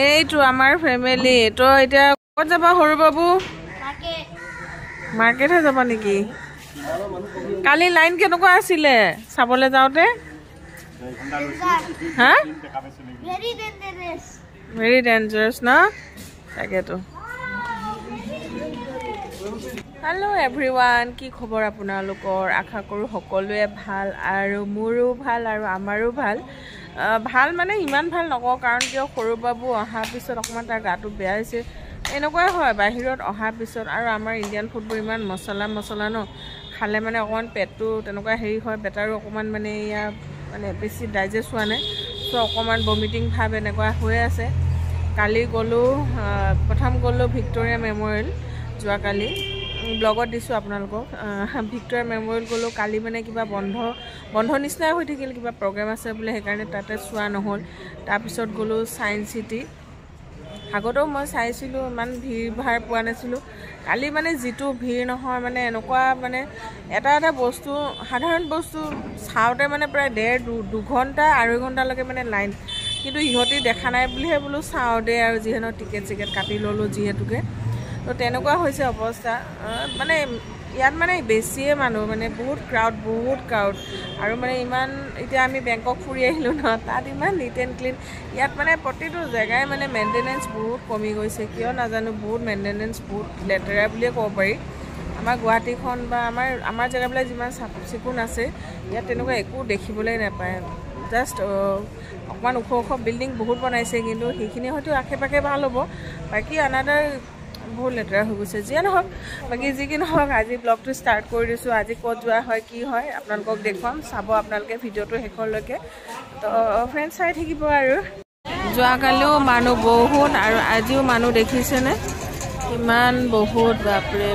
এইটো আমাৰ ফ্যামিলি তো এটা কত যাবা হৰু বাবু মাৰ্কেট হে যাবা নেকি কালি লাইন কেনেকুৱা আছিলে চাবলে যাওতে হা very dangerous না তাকেতো Hello everyone কি খবৰ আপোনালোকৰ আশা কৰো সকলোৱে ভাল আৰু মোৰো ভাল আৰু আমাৰো ভাল ভাল মানে ইমান ভাল নকওঁ কাৰণ কিয় সৰু বাবু অহা পিছত অকমান তাৰ গাটো বেয়া হৈছে এনেকুৱাই হয় বাহিৰত অহা পিছত আৰু আমাৰ ইণ্ডিয়ান ফুডবোৰ ইমান মছলা ন খালে মানে অকমান পেটটো তেনেকুৱা হেৰি হয় বেটাৰো অকমান মানে ইয়া মানে বেছি ডাইজেষ্ট হোৱা নাই সো অকমান ভমিটিং ভাব এনেকুৱা হৈ আছে কালি গলো প্ৰথম গলো ভিক্টোৰিয়া মেমৰিয়েল যোৱা কালি ব্লগত দিছো আপোনালোকক ভিক্টোৰিয়া মেমৰিয়েল গলো কালি মানে কিবা বন্ধ নিচিনা হৈ থাকিল কিবা প্ৰগ্ৰাম আছে বুলি হেকাৰণে তাতে চোৱা নহল তাৰ পিছত গলো সায়েন্স সিটি আগতো মই চাইছিলো ইমান ভিৰ ভাৰ পোৱা নাছিলো কালি মানে জিটো ভিৰ নহয় মানে এনেকুৱা মানে এটা বস্তু সাধাৰণ বস্তু চাওতে মানে প্ৰায় 1.5-2 ঘন্টা 2.5 ঘন্টা লগে মানে লাইন কিন্তু ইহতি দেখা নাই বুলিহে বলো চাও দে আৰু যিহেনো টিকেট কাটি ললো যিহেতুকে তো তেনেকুৱা হৈছে অৱস্থা মানে ইয়াত মানে বেছিয়ে মানুহ মানে বহুত ক্ৰাউড আৰু মানে ইমান এতিয়া আমি বেংকক ফুৰি আহিলো ন তাত ইমান নিট এণ্ড ক্লিন ইয়াত মানে প্ৰতিটো জেগাই মানে মেইনটেনেন্স বহুত কমি গৈছে কিয় নাজানো বহুত মেইনটেনেন্স বহুত লেতেৰা বুলিয়ে ক'ব পাৰি আমাৰ গুৱাহাটীখন বা আমাৰ জেগাবিলাক যিমান চিকুণ আছে ইয়াত তেনেকুৱা একো দেখিবলৈ নাপায় জাস্ট অকমান ওখ বিল্ডিং বহুত বনাইছে কিন্তু সেইখিনি হয়তো আশে-পাশে ভাল হ'ব বাকি আনাদাৰ বহুত লেতেৰা হৈ গৈছে যিয়ে নহওক বাকি যি কি নহওক আজি ব্লগটো ষ্টাৰ্ট কৰি দিছো আজি ক'ত যোৱা হয় কি হয় আপোনালোকক দেখুৱাম চাব আপোনালোকে ভিডিঅ'টো শেষলৈকে তো ফ্ৰেন্ড চাই থাকিব আৰু যোৱা কালিও মানুহ বহুত আৰু আজিও মানুহ দেখিছেনে ইমান বহুত বাপৰে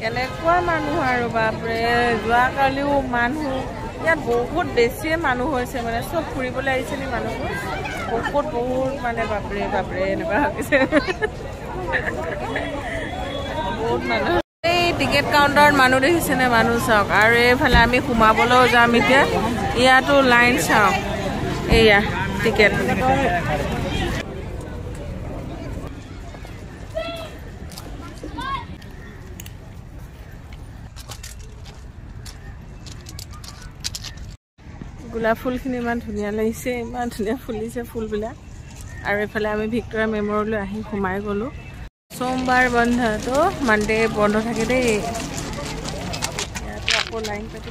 কেনেকুৱা মানুহ আৰু বাপৰে যোৱা কালিও মানুহ ইয়াত বহুত বেছিয়ে মানুহ হৈছে মানে সব ফুৰিবলৈ আহিছে নি মানুহবোৰ বহুত মানে বাপৰে এনেকুৱা হৈছে বহুত মানুহ এই টিকেট কাউণ্টাৰত মানুহ দেখিছেনে মানুহ চাওক আৰু এইফালে আমি সোমাবলৈও যাম এতিয়া ইয়াতো লাইন চাওক এয়া টিকেট গোলাপ ফুলখিনি ইমান ধুনীয়া লাগিছে ইমান ধুনীয়া ফুলিছে ফুলবিলাক আৰু এফালে আমি ভিক্টোৰিয়া মেমৰিয়েললৈ আহি সোমাই গলো সোমবাৰ বন্ধ তো মানডে বন্ধ থাকে দেই ইয়াতে আকৌ লাইন পাতি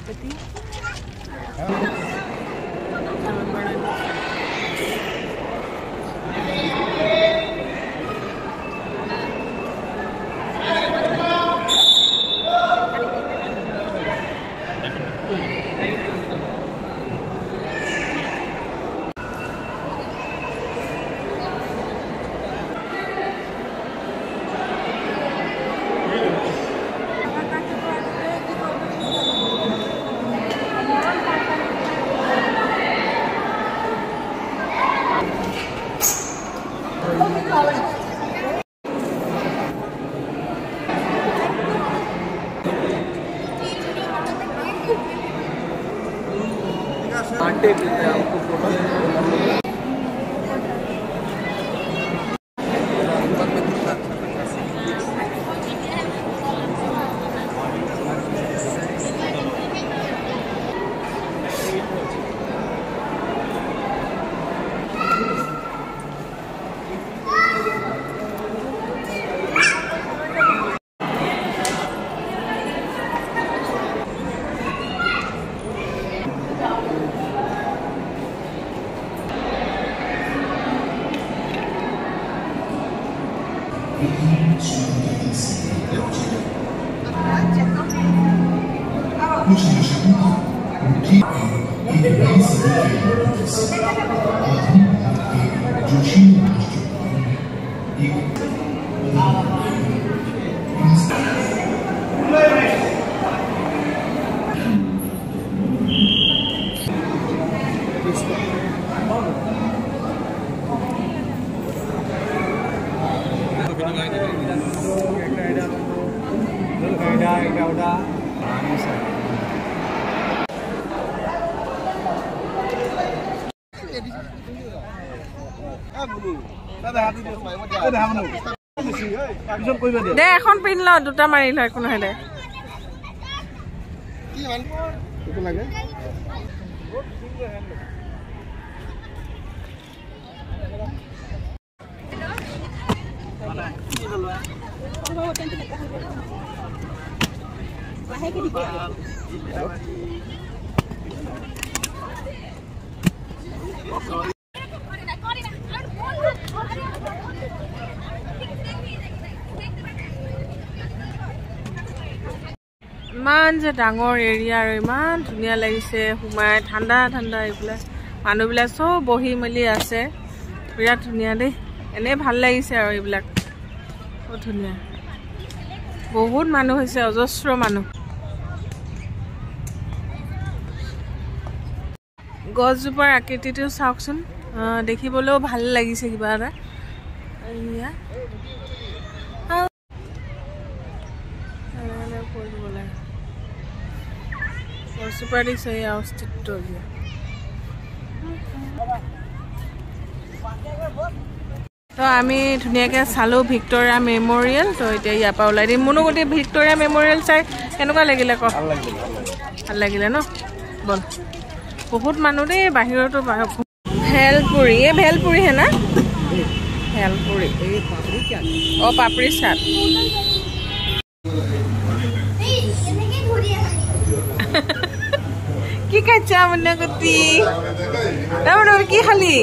দে এখন পিন ল দুটা মাৰি ল একো নহয় দে ইমান যে ডাঙৰ এৰিয়া আৰু ইমান ধুনীয়া লাগিছে সোমাই ঠাণ্ডা ঠাণ্ডা এইবিলাক মানুহবিলাক চব বহি মেলি আছে বিৰাট ধুনীয়া দেই এনে ভাল লাগিছে আৰু এইবিলাক বহুত ধুনীয়া বহুত মানুহ হৈছে অজস্ৰ মানুহ গছজোপাৰ আকৃতিটো চাওকচোন দেখিবলৈও ভাল লাগিছে কিবা এটা গছজোপাৰ দিছে এই অস্তিত্ব তো আমি ধুনীয়াকৈ চালোঁ ভিক্টৰিয়া মেমৰিয়েল তো এতিয়া ইয়াৰ পৰা ওলাই দিম মোনো গোটেই ভিক্টৰিয়া মেমৰিয়েল চাই কেনেকুৱা লাগিলে ক ভাল লাগিলে ন বল বহুত মানুহ দেই বাহিৰতো ভেলপুৰি এই ভেলপুৰি হে না ভেলপুৰি অঁ পাপৰি চাট কি খাইছা মানে গতি তাৰমানে কি খালি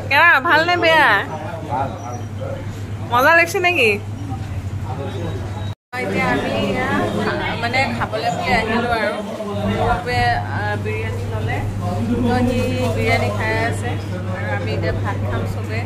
কেনা ভাল নে বেয়া মজা লাগিছে নেকি এতিয়া আমি মানে খাবলৈ বুলি আহিলোঁ আৰু চবে বিৰিয়ানী ল'লে তো সি বিৰিয়ানী খাই আছে আৰু আমি এতিয়া ভাত খাম চবে